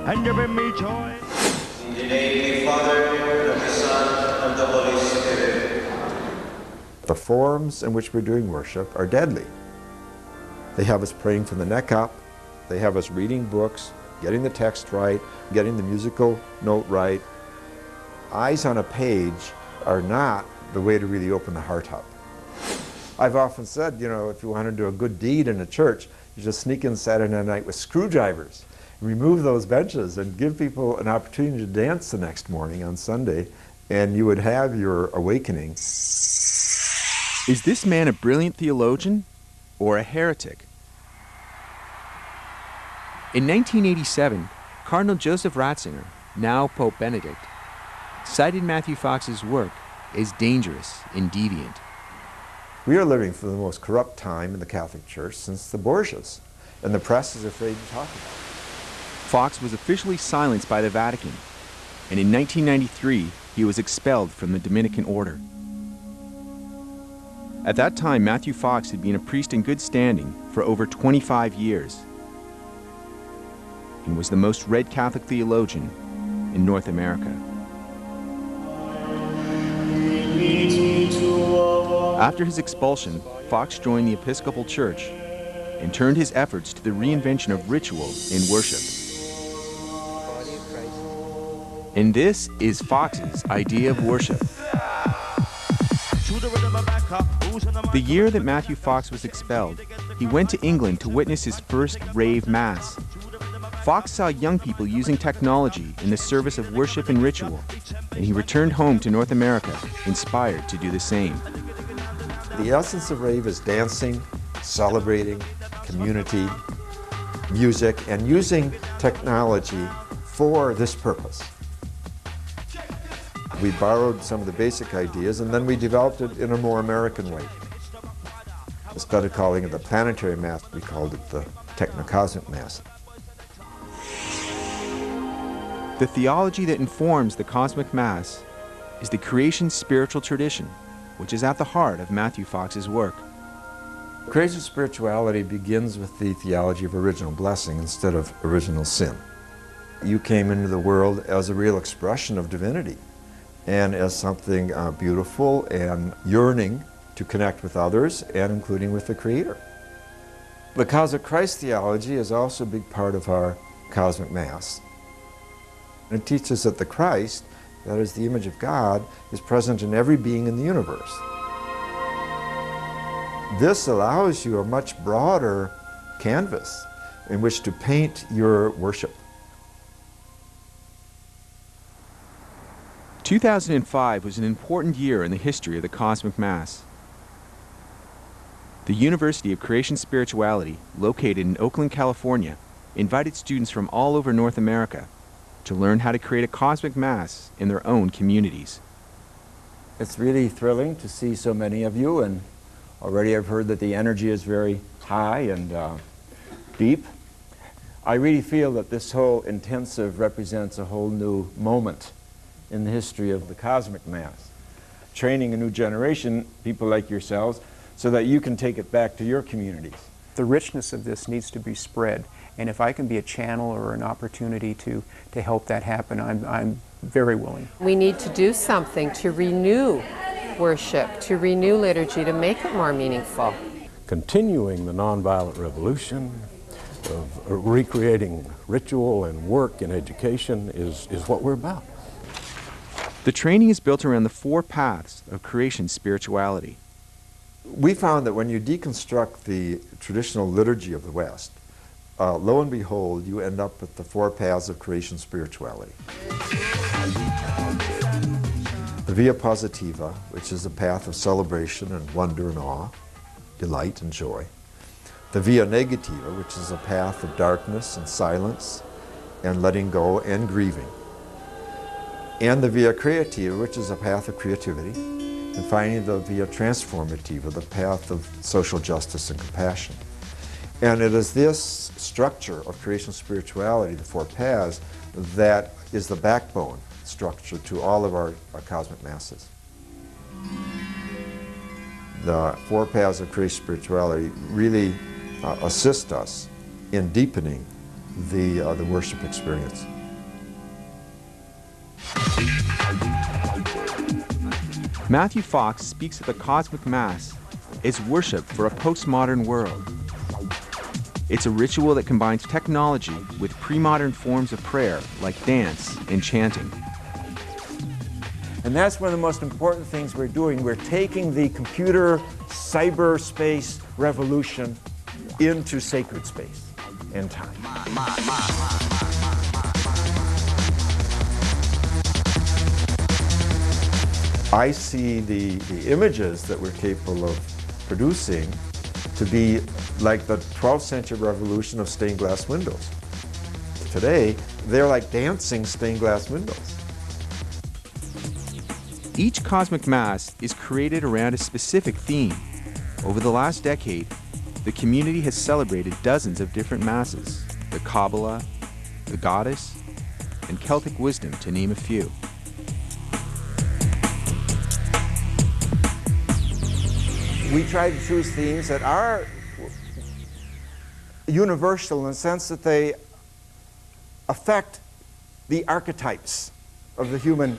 and you bring me joy. In the name of the Father, and of the Son, and of the Holy Spirit. The forms in which we're doing worship are deadly. They have us praying from the neck up. They have us reading books, getting the text right, getting the musical note right. Eyes on a page are not the way to really open the heart up. I've often said, you know, if you want to do a good deed in a church, you just sneak in Saturday night with screwdrivers, remove those benches, and give people an opportunity to dance the next morning on Sunday, and you would have your awakening. Is this man a brilliant theologian or a heretic? In 1987, Cardinal Joseph Ratzinger, now Pope Benedict, cited Matthew Fox's work as dangerous and deviant. We are living through the most corrupt time in the Catholic Church since the Borgias, and the press is afraid to talk about it. Fox was officially silenced by the Vatican, and in 1993, he was expelled from the Dominican order. At that time, Matthew Fox had been a priest in good standing for over 25 years and was the most read Catholic theologian in North America. After his expulsion, Fox joined the Episcopal Church and turned his efforts to the reinvention of ritual in worship. And this is Fox's idea of worship. The year that Matthew Fox was expelled, he went to England to witness his first rave mass. Fox saw young people using technology in the service of worship and ritual, and he returned home to North America, inspired to do the same. The essence of rave is dancing, celebrating, community, music, and using technology for this purpose. We borrowed some of the basic ideas, and then we developed it in a more American way. Instead of calling it the planetary mass, we called it the techno-cosmic mass. The theology that informs the cosmic mass is the creation spiritual tradition, which is at the heart of Matthew Fox's work. Creation spirituality begins with the theology of original blessing instead of original sin. You came into the world as a real expression of divinity and as something beautiful and yearning to connect with others and including with the Creator. The Cosmic Christ theology is also a big part of our cosmic mass. It teaches that the Christ, that is the image of God, is present in every being in the universe. This allows you a much broader canvas in which to paint your worship. 2005 was an important year in the history of the Cosmic Mass. The University of Creation Spirituality, located in Oakland, California, invited students from all over North America to learn how to create a cosmic mass in their own communities. It's really thrilling to see so many of you, and already I've heard that the energy is very high and deep. I really feel that this whole intensive represents a whole new moment in the history of the cosmic mass, training a new generation, people like yourselves, so that you can take it back to your communities. The richness of this needs to be spread, and if I can be a channel or an opportunity to help that happen, I'm very willing. We need to do something to renew worship, to renew liturgy, to make it more meaningful. Continuing the nonviolent revolution of recreating ritual and work and education is what we're about. The training is built around the 4 paths of creation spirituality. We found that when you deconstruct the traditional liturgy of the West, lo and behold, you end up with the 4 paths of creation spirituality. The Via Positiva, which is a path of celebration and wonder and awe, delight and joy. The Via Negativa, which is a path of darkness and silence and letting go and grieving. And the Via Creativa, which is a path of creativity. And finally, the Via Transformativa, the path of social justice and compassion. And it is this structure of creation spirituality, the 4 paths, that is the backbone structure to all of our cosmic masses. The 4 paths of creation spirituality really assist us in deepening the worship experience. Matthew Fox speaks of the cosmic mass as worship for a postmodern world. It's a ritual that combines technology with pre-modern forms of prayer like dance and chanting. And that's one of the most important things we're doing. We're taking the computer cyberspace revolution into sacred space and time. I see the images that we're capable of producing to be like the 12th century revolution of stained glass windows. Today, they're like dancing stained glass windows. Each cosmic mass is created around a specific theme. Over the last decade, the community has celebrated dozens of different masses, the Kabbalah, the Goddess, and Celtic wisdom, to name a few. We try to choose themes that are universal in the sense that they affect the archetypes of the human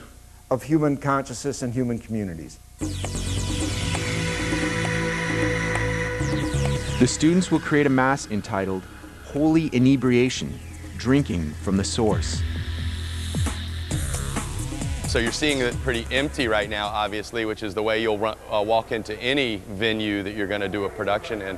consciousness and human communities. The students will create a mass entitled Holy Inebriation, Drinking from the Source. So you're seeing it pretty empty right now, obviously, which is the way you'll walk into any venue that you're going to do a production in.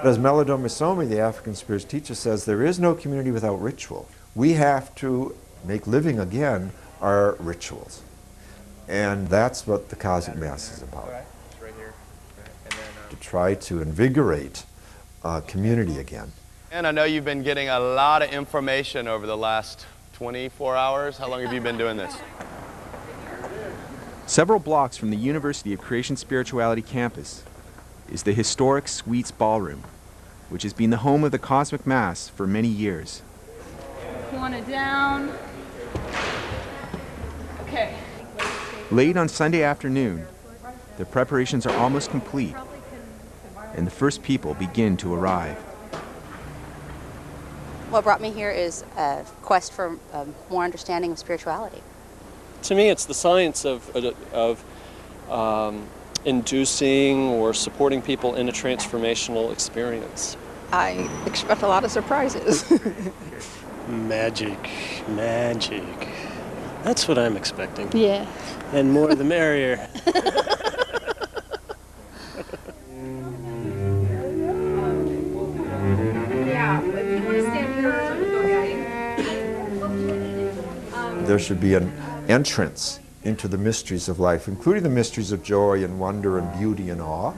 As Melodome Misomi, the African spirits teacher, says, there is no community without ritual. We have to make living again our rituals. And that's what the Cosmic Mass is about. It's right here. And then, To try to invigorate community again. and I know you've been getting a lot of information over the last 24 hours. How long have you been doing this? Several blocks from the University of Creation Spirituality campus is the historic Sweets Ballroom, which has been the home of the Cosmic Mass for many years. You want it down. Okay. Late on Sunday afternoon, the preparations are almost complete, and the first people begin to arrive. What brought me here is a quest for more understanding of spirituality. To me, it's the science of inducing or supporting people in a transformational experience. I expect a lot of surprises. Magic. That's what I'm expecting. Yeah. And more the merrier. There should be an entrance into the mysteries of life, including the mysteries of joy and wonder and beauty and awe,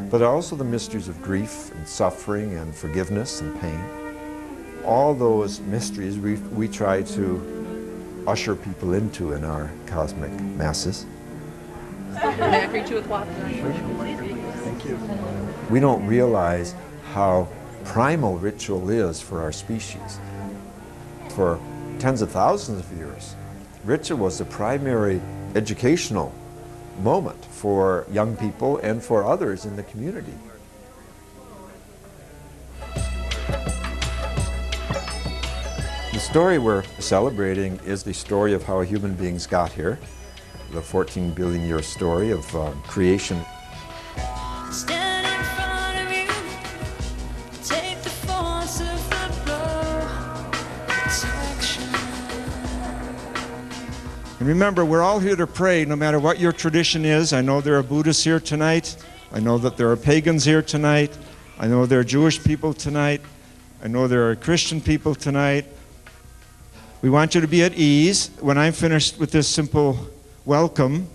but also the mysteries of grief and suffering and forgiveness and pain. All those mysteries we try to usher people into in our cosmic masses. May I greet you with water? Thank you. We don't realize how primal ritual is for our species. For tens of thousands of years, ritual was the primary educational moment for young people and for others in the community. The story we're celebrating is the story of how human beings got here, the 14 billion year story of creation. Stand in front of you, take the force of the blow, protection. And remember, we're all here to pray, no matter what your tradition is. I know there are Buddhists here tonight. I know that there are pagans here tonight. I know there are Jewish people tonight. I know there are Christian people tonight. We want you to be at ease. When I'm finished with this simple welcome,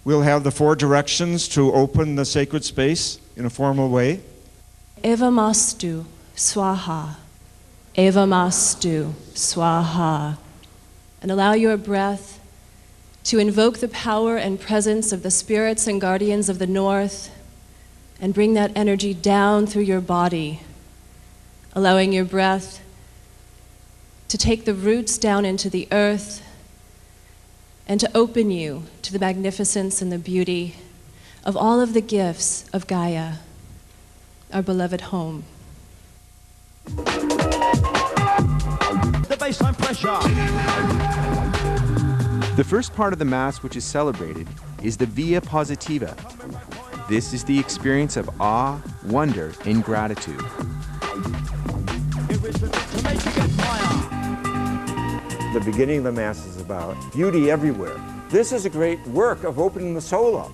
we'll have the 4 directions to open the sacred space in a formal way. Evamastu swaha. Evamastu swaha. And allow your breath to invoke the power and presence of the spirits and guardians of the north and bring that energy down through your body, allowing your breath to take the roots down into the earth and to open you to the magnificence and the beauty of all of the gifts of Gaia, our beloved home. The first part of the Mass which is celebrated is the Via Positiva. This is the experience of awe, wonder, and gratitude. The beginning of the Mass is about beauty everywhere. This is a great work of opening the soul up.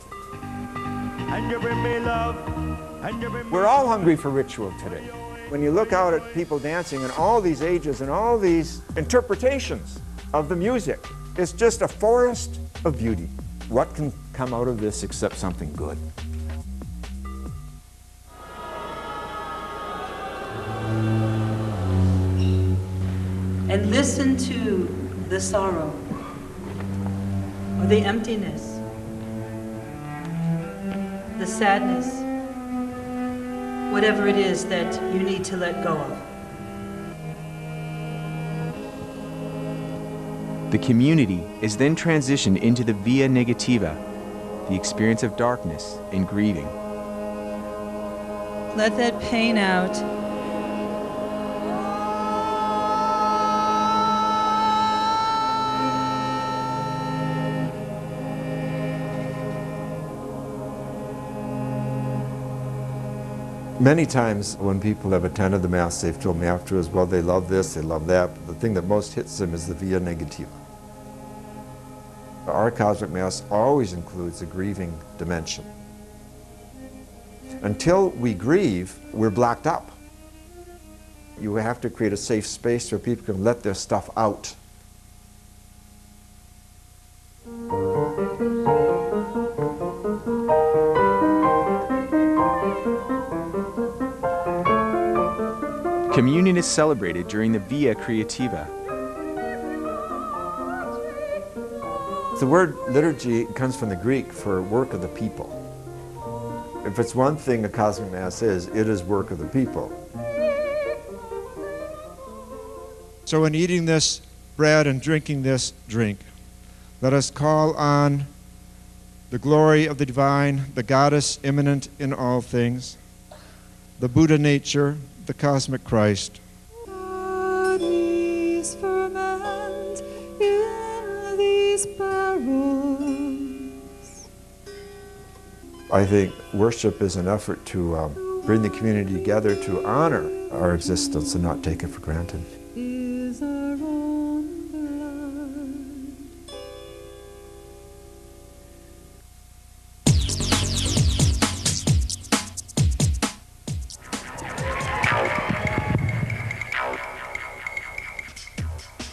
We're all hungry for ritual today. When you look out at people dancing in all these ages and all these interpretations of the music, it's just a forest of beauty. What can come out of this except something good? And listen to the sorrow or the emptiness, the sadness, whatever it is that you need to let go of. The community is then transitioned into the Via Negativa, the experience of darkness and grieving. Let that pain out. Many times when people have attended the Mass, they've told me afterwards, well, they love this, they love that, but the thing that most hits them is the Via Negativa. Our Cosmic Mass always includes a grieving dimension. Until we grieve, we're blocked up. You have to create a safe space where people can let their stuff out. Communion is celebrated during the Via Creativa. The word liturgy comes from the Greek for work of the people. If it's one thing a Cosmic Mass is, it is work of the people. So in eating this bread and drinking this drink, let us call on the glory of the divine, the goddess immanent in all things, the Buddha nature, the cosmic Christ. Bodies ferment in these barrels. I think worship is an effort to bring the community together to honor our existence and not take it for granted. Is our own blood.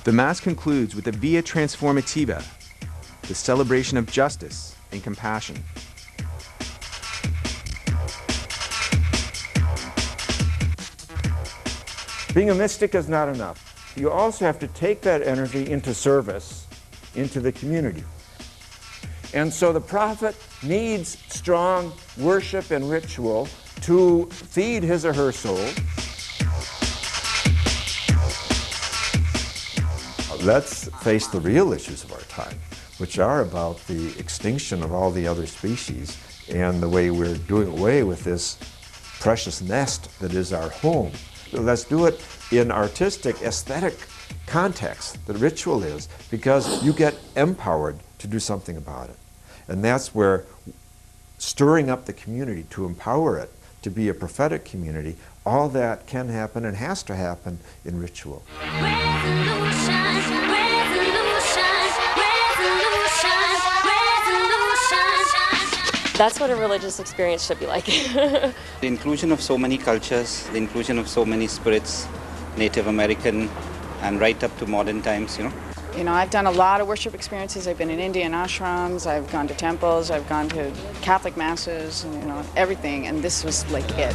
The Mass concludes with the Via Transformativa, the celebration of justice and compassion. Being a mystic is not enough. You also have to take that energy into service, into the community. And so the prophet needs strong worship and ritual to feed his or her soul. Let's face the real issues of our time, which are about the extinction of all the other species and the way we're doing away with this precious nest that is our home. Let's do it in artistic, aesthetic context, the ritual is, because you get empowered to do something about it. And that's where stirring up the community, to empower it, to be a prophetic community, all that can happen and has to happen in ritual. That's what a religious experience should be like. The inclusion of so many cultures, the inclusion of so many spirits, Native American and right up to modern times, You know, I've done a lot of worship experiences. I've been in Indian ashrams, I've gone to temples, I've gone to Catholic masses, everything, and this was like it.